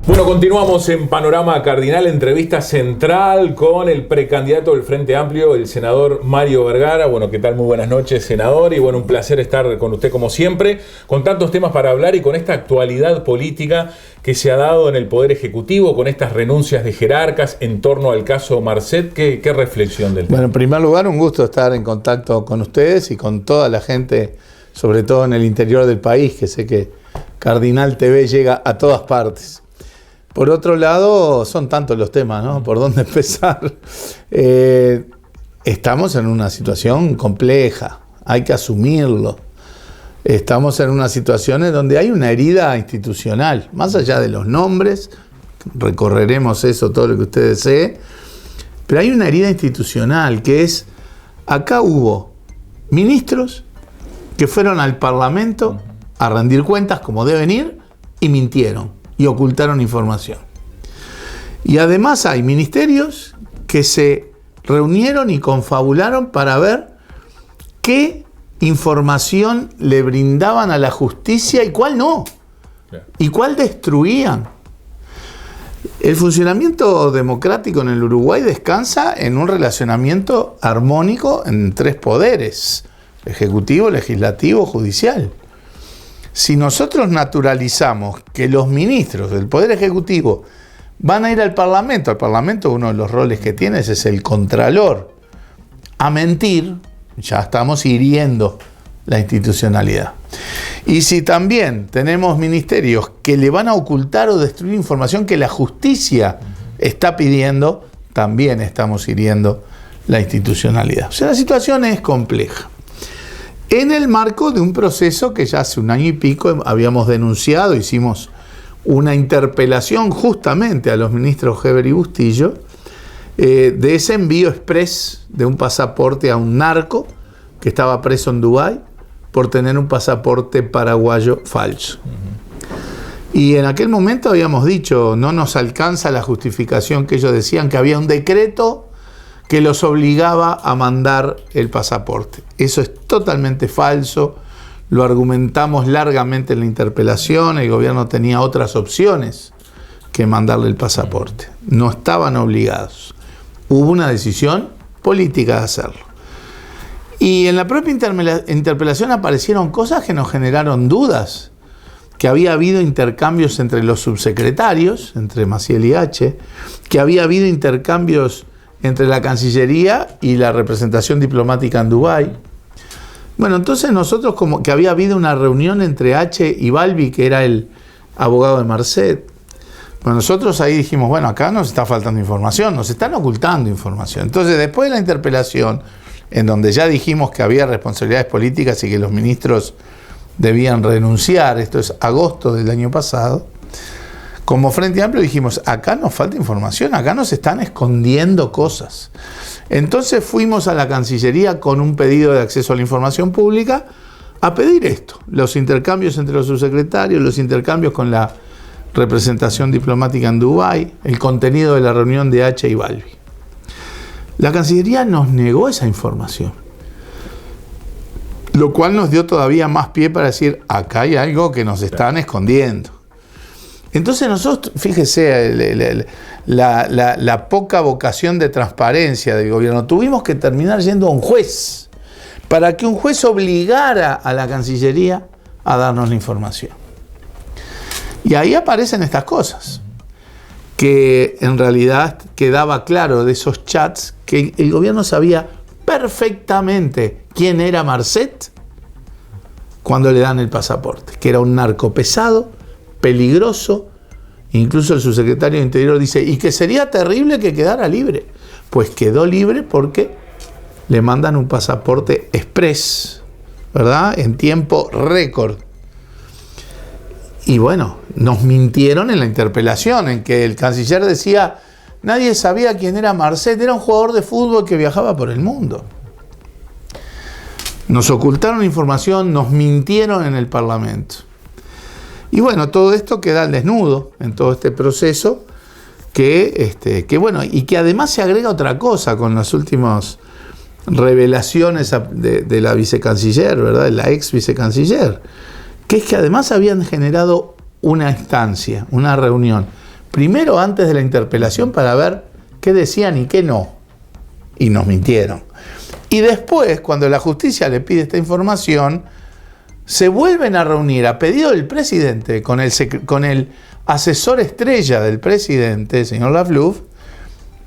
Bueno, continuamos en Panorama Cardinal, entrevista central con el precandidato del Frente Amplio, el senador Mario Vergara. Bueno, ¿qué tal? Muy buenas noches, senador. Y bueno, un placer estar con usted como siempre, con tantos temas para hablar y con esta actualidad política que se ha dado en el Poder Ejecutivo, con estas renuncias de jerarcas en torno al caso Marcet. ¿Qué reflexión del tema? Bueno, en primer lugar, un gusto estar en contacto con ustedes y con toda la gente, sobre todo en el interior del país, que sé que Cardinal TV llega a todas partes. Por otro lado, son tantos los temas, ¿no? ¿Por dónde empezar? Estamos en una situación compleja, hay que asumirlo. Estamos en una situación en donde hay una herida institucional, más allá de los nombres, recorreremos eso, todo lo que usted desee, pero hay una herida institucional que es, acá hubo ministros que fueron al Parlamento a rendir cuentas como deben ir y mintieron y ocultaron información. Y además hay ministerios que se reunieron y confabularon para ver qué información le brindaban a la justicia y cuál no, y cuál destruían. El funcionamiento democrático en el Uruguay descansa en un relacionamiento armónico en tres poderes: ejecutivo, legislativo, judicial. Si nosotros naturalizamos que los ministros del Poder Ejecutivo van a ir al Parlamento uno de los roles que tiene es el contralor, a mentir, ya estamos hiriendo la institucionalidad. Y si también tenemos ministerios que le van a ocultar o destruir información que la justicia está pidiendo, también estamos hiriendo la institucionalidad. O sea, la situación es compleja. En el marco de un proceso que ya hace un año y pico habíamos denunciado, hicimos una interpelación justamente a los ministros Heber y Bustillo, de ese envío express de un pasaporte a un narco que estaba preso en Dubái por tener un pasaporte paraguayo falso. Y en aquel momento habíamos dicho, no nos alcanza la justificación que ellos decían que había un decreto que los obligaba a mandar el pasaporte. Eso es totalmente falso, lo argumentamos largamente en la interpelación, el gobierno tenía otras opciones que mandarle el pasaporte, no estaban obligados. Hubo una decisión política de hacerlo. Y en la propia interpelación aparecieron cosas que nos generaron dudas, que había habido intercambios entre los subsecretarios, entre Maciel y H, que había habido intercambios entre la Cancillería y la representación diplomática en Dubái. Bueno, entonces nosotros, como que había habido una reunión entre H y Balbi, que era el abogado de Marcet. Bueno, nosotros ahí dijimos, bueno, acá nos está faltando información, nos están ocultando información. Entonces, después de la interpelación, en donde ya dijimos que había responsabilidades políticas y que los ministros debían renunciar, esto es agosto del año pasado, como Frente Amplio dijimos, acá nos falta información, acá nos están escondiendo cosas. Entonces fuimos a la Cancillería con un pedido de acceso a la información pública a pedir esto, los intercambios entre los subsecretarios, los intercambios con la representación diplomática en Dubái, el contenido de la reunión de H y Balbi. La Cancillería nos negó esa información, lo cual nos dio todavía más pie para decir, acá hay algo que nos están escondiendo. Entonces nosotros, fíjese, la poca vocación de transparencia del gobierno, tuvimos que terminar yendo a un juez, para que un juez obligara a la Cancillería a darnos la información. Y ahí aparecen estas cosas, que en realidad quedaba claro de esos chats que el gobierno sabía perfectamente quién era Marcet cuando le dan el pasaporte, que era un narco pesado, peligroso. Incluso el subsecretario de Interior dice, y que sería terrible que quedara libre. Pues quedó libre porque le mandan un pasaporte express, ¿verdad? En tiempo récord. Y bueno, nos mintieron en la interpelación, en que el canciller decía, nadie sabía quién era Marcet, era un jugador de fútbol que viajaba por el mundo. Nos ocultaron información, nos mintieron en el Parlamento. Y bueno, todo esto queda al desnudo en todo este proceso, que bueno, y que además se agrega otra cosa con las últimas revelaciones de la vicecanciller, ¿verdad? De la ex vicecanciller, que es que además habían generado una instancia, una reunión primero antes de la interpelación para ver qué decían y qué no. Y nos mintieron. Y después, cuando la justicia le pide esta información, se vuelven a reunir a pedido del presidente con el asesor estrella del presidente, el señor Lafluf,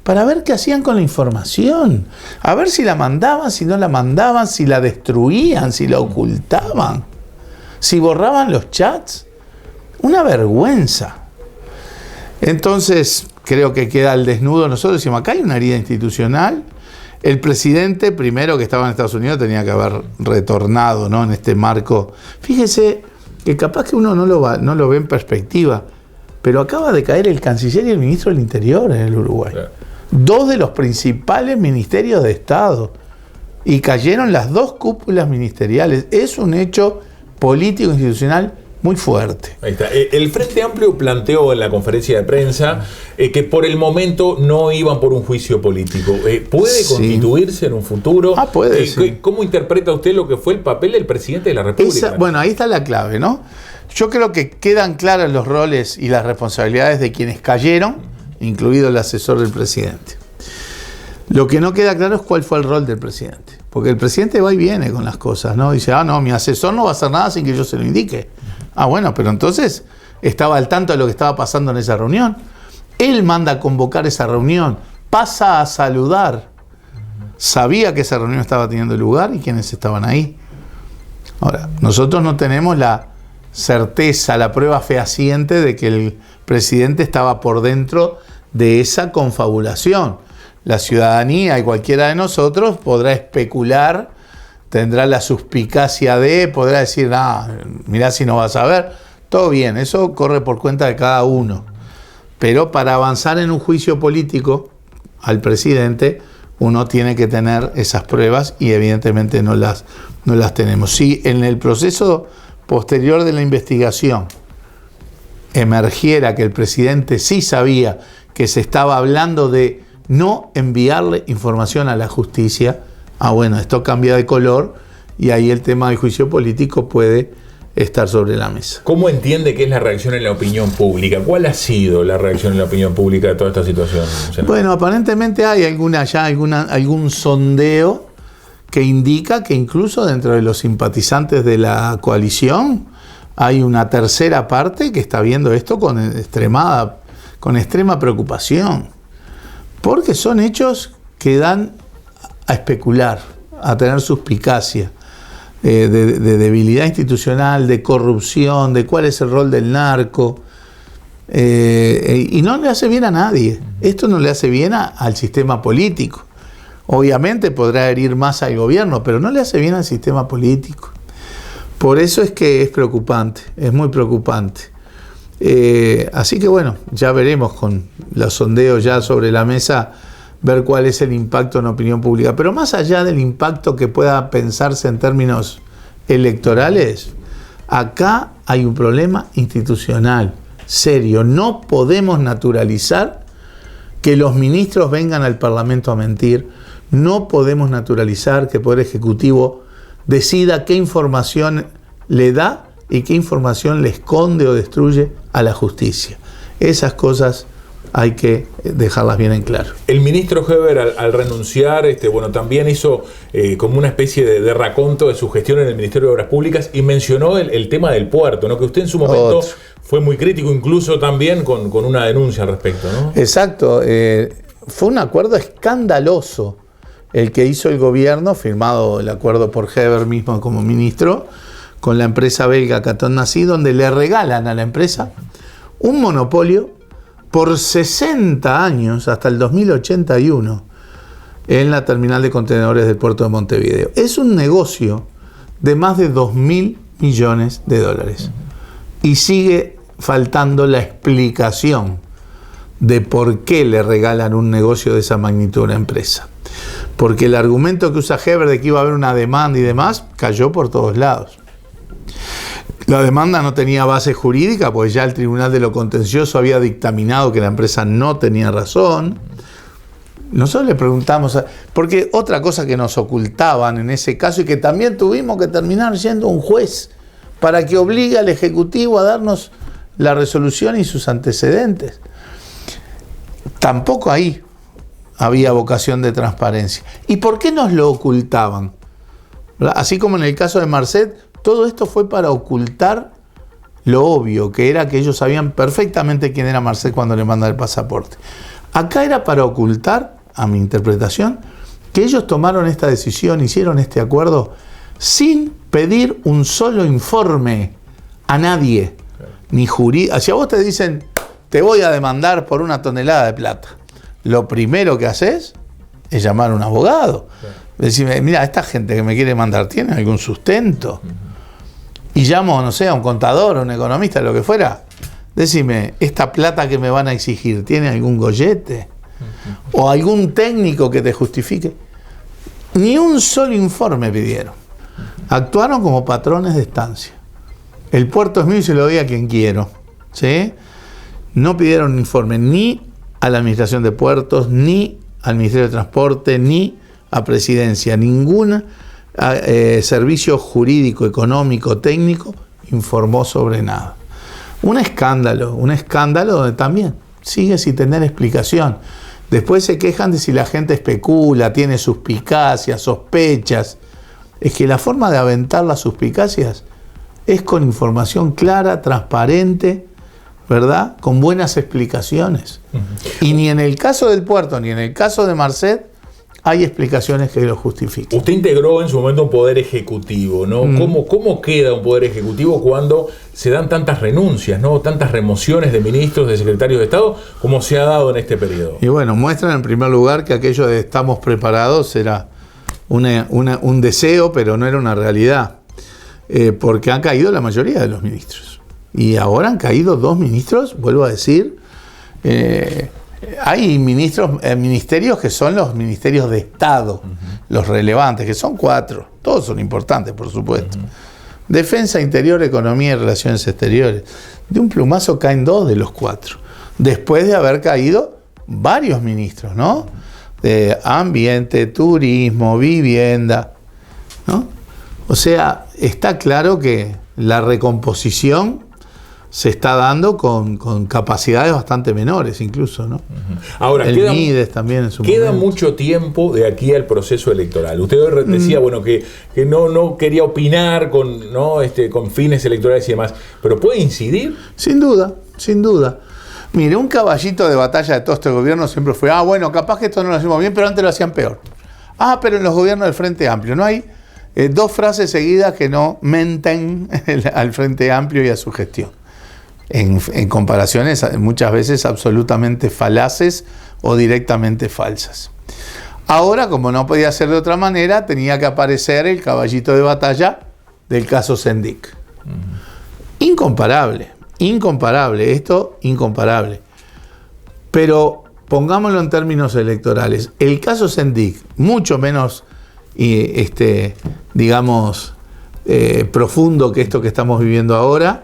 para ver qué hacían con la información. A ver si la mandaban, si no la mandaban, si la destruían, si la ocultaban, si borraban los chats. Una vergüenza. Entonces, creo que queda al desnudo. Nosotros decimos, acá hay una herida institucional. El presidente, primero que estaba en Estados Unidos, tenía que haber retornado, ¿no?, en este marco. Fíjese que capaz que uno no lo ve en perspectiva, pero acaba de caer el canciller y el ministro del Interior en el Uruguay. Claro. Dos de los principales ministerios de Estado. Y cayeron las dos cúpulas ministeriales. Es un hecho político institucional muy fuerte. Ahí está. El Frente Amplio planteó en la conferencia de prensa que por el momento no iban por un juicio político. ¿Puede constituirse en un futuro? Puede, sí. ¿Cómo interpreta usted lo que fue el papel del presidente de la República? Bueno, ahí está la clave, ¿no? Yo creo que quedan claros los roles y las responsabilidades de quienes cayeron, incluido el asesor del presidente. Lo que no queda claro es cuál fue el rol del presidente. Porque el presidente va y viene con las cosas, ¿no? Dice, no, mi asesor no va a hacer nada sin que yo se lo indique. Bueno, pero entonces estaba al tanto de lo que estaba pasando en esa reunión. Él manda a convocar esa reunión, pasa a saludar. Sabía que esa reunión estaba teniendo lugar y quiénes estaban ahí. Ahora, nosotros no tenemos la certeza, la prueba fehaciente de que el presidente estaba por dentro de esa confabulación. La ciudadanía y cualquiera de nosotros podrá especular, tendrá la suspicacia podrá decir, mirá si no vas a ver. Todo bien, eso corre por cuenta de cada uno. Pero para avanzar en un juicio político al presidente, uno tiene que tener esas pruebas y evidentemente no las tenemos. Si en el proceso posterior de la investigación emergiera que el presidente sí sabía que se estaba hablando de no enviarle información a la justicia, bueno, esto cambia de color y ahí el tema del juicio político puede estar sobre la mesa. ¿Cómo entiende que es la reacción en la opinión pública? ¿Cuál ha sido la reacción en la opinión pública de toda esta situación? Bueno, aparentemente hay algún sondeo que indica que incluso dentro de los simpatizantes de la coalición hay una tercera parte que está viendo esto con extrema preocupación. Porque son hechos que dan a especular, a tener suspicacia de debilidad institucional, de corrupción, de cuál es el rol del narco. Y no le hace bien a nadie. Esto no le hace bien al sistema político. Obviamente podrá herir más al gobierno, pero no le hace bien al sistema político. Por eso es que es preocupante, es muy preocupante. Así que bueno, ya veremos con los sondeos ya sobre la mesa, ver cuál es el impacto en la opinión pública. Pero más allá del impacto que pueda pensarse en términos electorales, acá hay un problema institucional serio. No podemos naturalizar que los ministros vengan al Parlamento a mentir. No podemos naturalizar que el Poder Ejecutivo decida qué información le da y qué información le esconde o destruye a la justicia. Esas cosas hay que dejarlas bien en claro. El ministro Heber al renunciar, también hizo como una especie de raconto de su gestión en el Ministerio de Obras Públicas y mencionó el tema del puerto, ¿no? Que usted en su momento fue muy crítico, incluso también con una denuncia al respecto, ¿no? Exacto. Fue un acuerdo escandaloso el que hizo el gobierno, firmado el acuerdo por Heber mismo como ministro, con la empresa belga Caton Nací, donde le regalan a la empresa un monopolio por 60 años, hasta el 2081, en la terminal de contenedores del puerto de Montevideo. Es un negocio de más de 2.000 millones de dólares. Y sigue faltando la explicación de por qué le regalan un negocio de esa magnitud a una empresa. Porque el argumento que usa Heber de que iba a haber una demanda y demás, cayó por todos lados. La demanda no tenía base jurídica, pues ya el Tribunal de lo Contencioso había dictaminado que la empresa no tenía razón. Nosotros le preguntamos, porque otra cosa que nos ocultaban en ese caso y que también tuvimos que terminar siendo un juez para que obligue al Ejecutivo a darnos la resolución y sus antecedentes. tampoco ahí había vocación de transparencia. ¿Y por qué nos lo ocultaban? ¿Verdad? Así como en el caso de Marcet, todo esto fue para ocultar lo obvio, que era que ellos sabían perfectamente quién era Marcet cuando le mandan el pasaporte. Acá era para ocultar, a mi interpretación, que ellos tomaron esta decisión, hicieron este acuerdo sin pedir un solo informe a nadie, ni jurídico. Si a vos te dicen, te voy a demandar por 1 tonelada de plata, lo primero que haces es llamar a un abogado. Decirme, mira, esta gente que me quiere mandar, ¿tiene algún sustento? Y llamo, no sé, a un contador, a un economista, lo que fuera. Decime, ¿esta plata que me van a exigir tiene algún gollete? ¿O algún técnico que te justifique? Ni un solo informe pidieron. Actuaron como patrones de estancia. El puerto es mío y se lo doy a quien quiero. ¿Sí? No pidieron informe ni a la Administración de Puertos, ni al Ministerio de Transporte, ni a Presidencia. Ningún servicio jurídico, económico, técnico informó sobre nada. Un escándalo donde también sigue sin tener explicación. Después se quejan de si la gente especula, tiene suspicacias, sospechas. Es que la forma de aventar las suspicacias es con información clara, transparente, ¿verdad? Con buenas explicaciones. Y ni en el caso del puerto, ni en el caso de Marcet, hay explicaciones que lo justifiquen. Usted integró en su momento un poder ejecutivo, ¿no? ¿Cómo queda un poder ejecutivo cuando se dan tantas renuncias, ¿no? Tantas remociones de ministros, de secretarios de Estado, como se ha dado en este periodo? Y bueno, muestran en primer lugar que aquello de estamos preparados era un deseo, pero no era una realidad. Porque han caído la mayoría de los ministros. Y ahora han caído 2 ministros, vuelvo a decir. Hay ministerios que son los ministerios de Estado, los relevantes, que son 4. Todos son importantes, por supuesto. Defensa, Interior, Economía y Relaciones Exteriores. De un plumazo caen 2 de los 4. Después de haber caído varios ministros, ¿no? De Ambiente, Turismo, Vivienda, ¿no? O sea, está claro que la recomposición se está dando con capacidades bastante menores incluso, ¿no? Ahora, el MIDES también en su queda momento. mucho tiempo de aquí al proceso electoral. Usted decía, bueno, que no quería opinar con fines electorales y demás, pero ¿puede incidir? Sin duda, sin duda. Mire, un caballito de batalla de todo este gobierno siempre fue, bueno, capaz que esto no lo hacemos bien, pero antes lo hacían peor. Pero en los gobiernos del Frente Amplio no hay 2 frases seguidas que no menten al Frente Amplio y a su gestión. En comparaciones muchas veces absolutamente falaces o directamente falsas. Ahora, como no podía ser de otra manera, tenía que aparecer el caballito de batalla del caso Sendik. Incomparable, incomparable. Pero pongámoslo en términos electorales. El caso Sendik, mucho menos, profundo que esto que estamos viviendo ahora,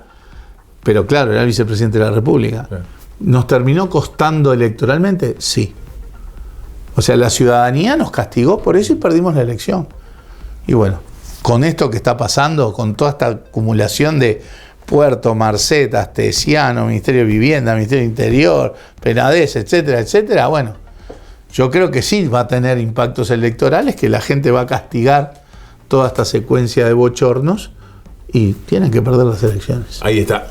pero claro, era el vicepresidente de la República. Sí. ¿Nos terminó costando electoralmente? Sí. O sea, la ciudadanía nos castigó por eso y perdimos la elección. Y bueno, con esto que está pasando, con toda esta acumulación de Puerto, Marcet, Astesiano, Ministerio de Vivienda, Ministerio de Interior, Penades, etcétera, etcétera, bueno, yo creo que sí va a tener impactos electorales, que la gente va a castigar toda esta secuencia de bochornos, y tienen que perder las elecciones. Ahí está.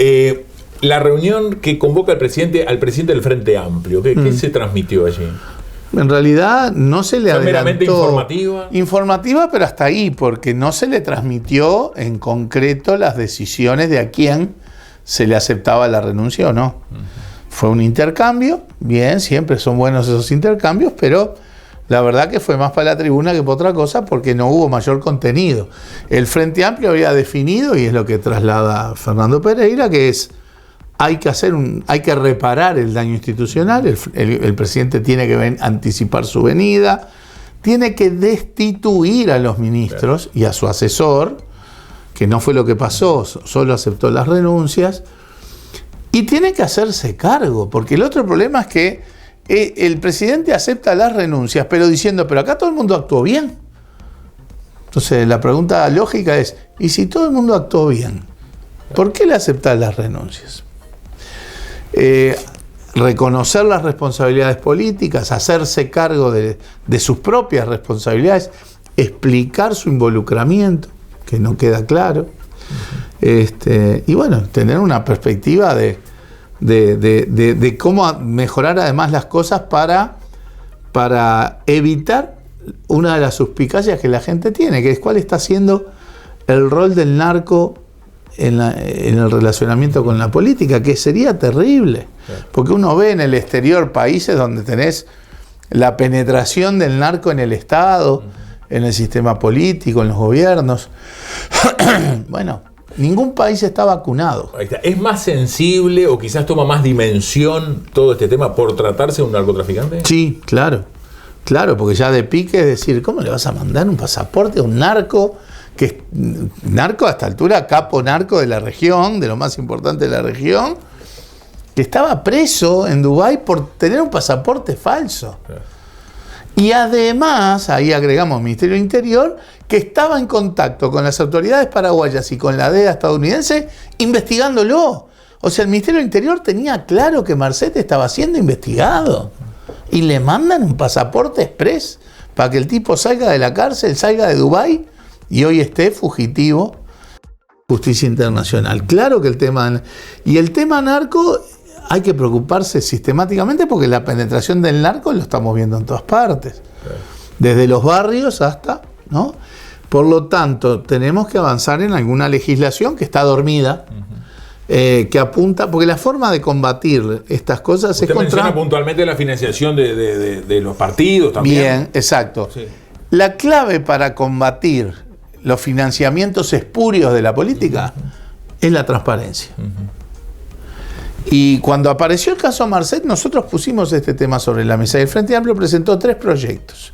La reunión que convoca al presidente del Frente Amplio, ¿qué se transmitió allí? En realidad no se le adelantó. ¿Meramente informativa? Informativa, pero hasta ahí, porque no se le transmitió en concreto las decisiones de a quién se le aceptaba la renuncia o no. Fue un intercambio, bien, siempre son buenos esos intercambios, pero la verdad que fue más para la tribuna que para otra cosa, porque no hubo mayor contenido. El Frente Amplio había definido, y es lo que traslada Fernando Pereira, que es hay que reparar el daño institucional, el presidente tiene que anticipar su venida, tiene que destituir a los ministros y a su asesor, que no fue lo que pasó, solo aceptó las renuncias, y tiene que hacerse cargo, porque el otro problema es que el presidente acepta las renuncias, pero diciendo, pero acá todo el mundo actuó bien. Entonces la pregunta lógica es, ¿y si todo el mundo actuó bien? ¿Por qué le aceptan las renuncias? reconocer las responsabilidades políticas, hacerse cargo de sus propias responsabilidades, explicar su involucramiento, que no queda claro, y bueno, tener una perspectiva de cómo mejorar además las cosas para evitar una de las suspicacias que la gente tiene, que es cuál está siendo el rol del narco en el relacionamiento con la política, que sería terrible, porque uno ve en el exterior países donde tenés la penetración del narco en el Estado, en el sistema político, en los gobiernos. Bueno, ningún país está vacunado. Ahí está. ¿Es más sensible o quizás toma más dimensión todo este tema por tratarse de un narcotraficante? Sí, claro, porque ya de pique es decir, ¿cómo le vas a mandar un pasaporte a un narco? Que es narco a esta altura, capo narco de la región, de lo más importante de la región, que estaba preso en Dubái por tener un pasaporte falso. Y además, ahí agregamos Ministerio del Interior, que estaba en contacto con las autoridades paraguayas y con la DEA estadounidense investigándolo. O sea, el Ministerio del Interior tenía claro que Marcet estaba siendo investigado. Y le mandan un pasaporte express para que el tipo salga de la cárcel, salga de Dubái y hoy esté fugitivo. Justicia internacional. Claro que el tema narco hay que preocuparse sistemáticamente porque la penetración del narco lo estamos viendo en todas partes. Desde los barrios hasta, ¿no? Por lo tanto, tenemos que avanzar en alguna legislación que está dormida, que apunta, porque la forma de combatir estas cosas Usted menciona puntualmente la financiación de los partidos también. Bien, exacto. Sí. La clave para combatir los financiamientos espurios de la política es la transparencia. Y cuando apareció el caso Marcet, nosotros pusimos este tema sobre la mesa y el Frente Amplio presentó 3 proyectos.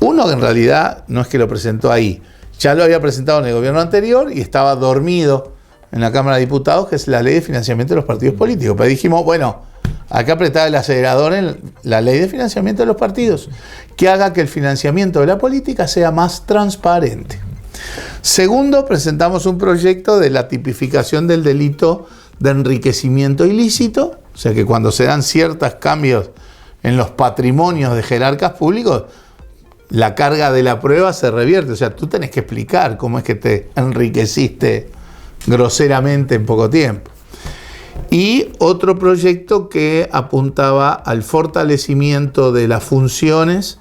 Uno que en realidad no es que lo presentó ahí, ya lo había presentado en el gobierno anterior y estaba dormido en la Cámara de Diputados, que es la ley de financiamiento de los partidos políticos. Pero dijimos, bueno, hay que apretar el acelerador en la ley de financiamiento de los partidos, que haga que el financiamiento de la política sea más transparente. Segundo, presentamos un proyecto de la tipificación del delito de enriquecimiento ilícito, o sea que cuando se dan ciertos cambios en los patrimonios de jerarcas públicos, la carga de la prueba se revierte, o sea, tú tenés que explicar cómo es que te enriqueciste groseramente en poco tiempo. Y otro proyecto que apuntaba al fortalecimiento de las funciones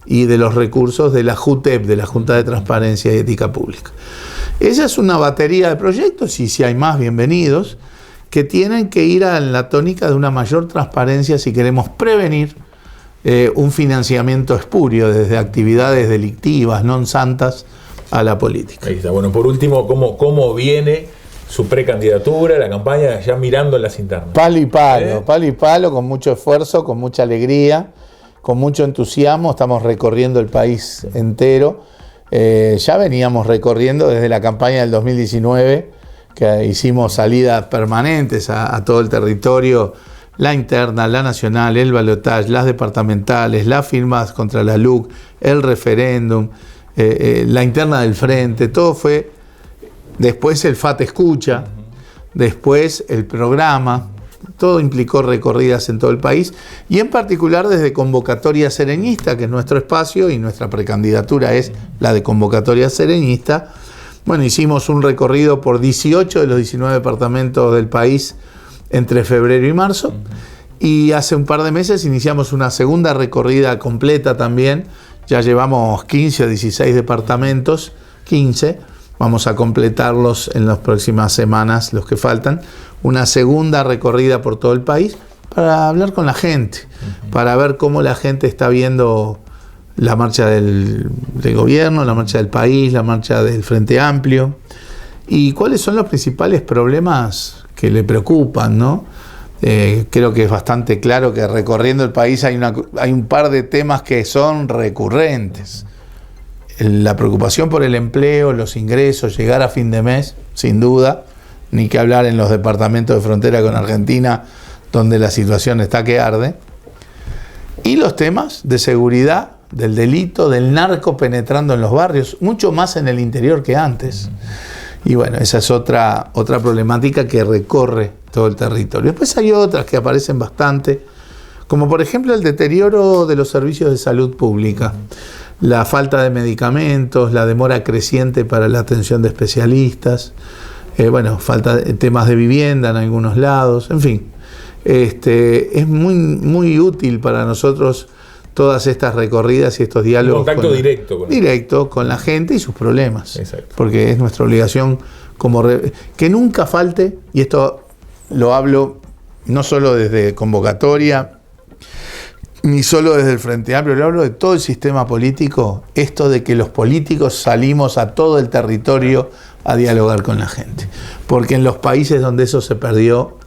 y de los recursos de la JUTEP, de la Junta de Transparencia y Ética Pública. Esa es una batería de proyectos, y si hay más, bienvenidos, que tienen que ir a la tónica de una mayor transparencia si queremos prevenir un financiamiento espurio desde actividades delictivas, non santas, a la política. Ahí está. Bueno, por último, ¿cómo viene su precandidatura, la campaña, ya mirando en las internas? Palo y palo, con mucho esfuerzo, con mucha alegría, con mucho entusiasmo. Estamos recorriendo el país entero. Ya veníamos recorriendo desde la campaña del 2019, que hicimos salidas permanentes a todo el territorio, la interna, la nacional, el balotaje, las departamentales, las firmas contra la LUC, el referéndum, la interna del frente, todo fue. Después el FAT Escucha, después el programa, todo implicó recorridas en todo el país y en particular desde Convocatoria Sereñista, que es nuestro espacio y nuestra precandidatura es la de Convocatoria Sereñista. Bueno, hicimos un recorrido por 18 de los 19 departamentos del país entre febrero y marzo y hace un par de meses iniciamos una segunda recorrida completa también. Ya llevamos 15 o 16 departamentos, 15. Vamos a completarlos en las próximas semanas, los que faltan. Una segunda recorrida por todo el país para hablar con la gente, para ver cómo la gente está viendo la marcha del gobierno, la marcha del país, la marcha del Frente Amplio y cuáles son los principales problemas que le preocupan, ¿no? Creo que es bastante claro que recorriendo el país hay un par de temas que son recurrentes. La preocupación por el empleo, los ingresos, llegar a fin de mes, sin duda, ni que hablar en los departamentos de frontera con Argentina, donde la situación está que arde. Y los temas de seguridad, del delito, del narco penetrando en los barrios, mucho más en el interior que antes. Y bueno, esa es otra problemática que recorre todo el territorio. Después hay otras que aparecen bastante, como por ejemplo el deterioro de los servicios de salud pública, la falta de medicamentos, la demora creciente para la atención de especialistas, falta de temas de vivienda en algunos lados, en fin. Es muy, muy útil para nosotros todas estas recorridas y estos diálogos. Contacto directo con la gente y sus problemas. Exacto. Porque es nuestra obligación que nunca falte, y esto lo hablo no solo desde convocatoria, ni solo desde el Frente Amplio, lo hablo de todo el sistema político, esto de que los políticos salimos a todo el territorio a dialogar con la gente. Porque en los países donde eso se perdió,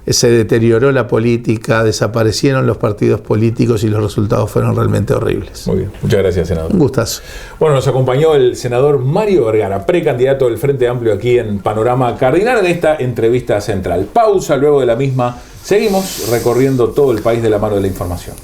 se deterioró la política, desaparecieron los partidos políticos y los resultados fueron realmente horribles. Muy bien, muchas gracias, senador. Un gustazo. Bueno, nos acompañó el senador Mario Vergara, precandidato del Frente Amplio aquí en Panorama Cardinal en esta entrevista central. Pausa, luego de la misma seguimos recorriendo todo el país de la mano de la información.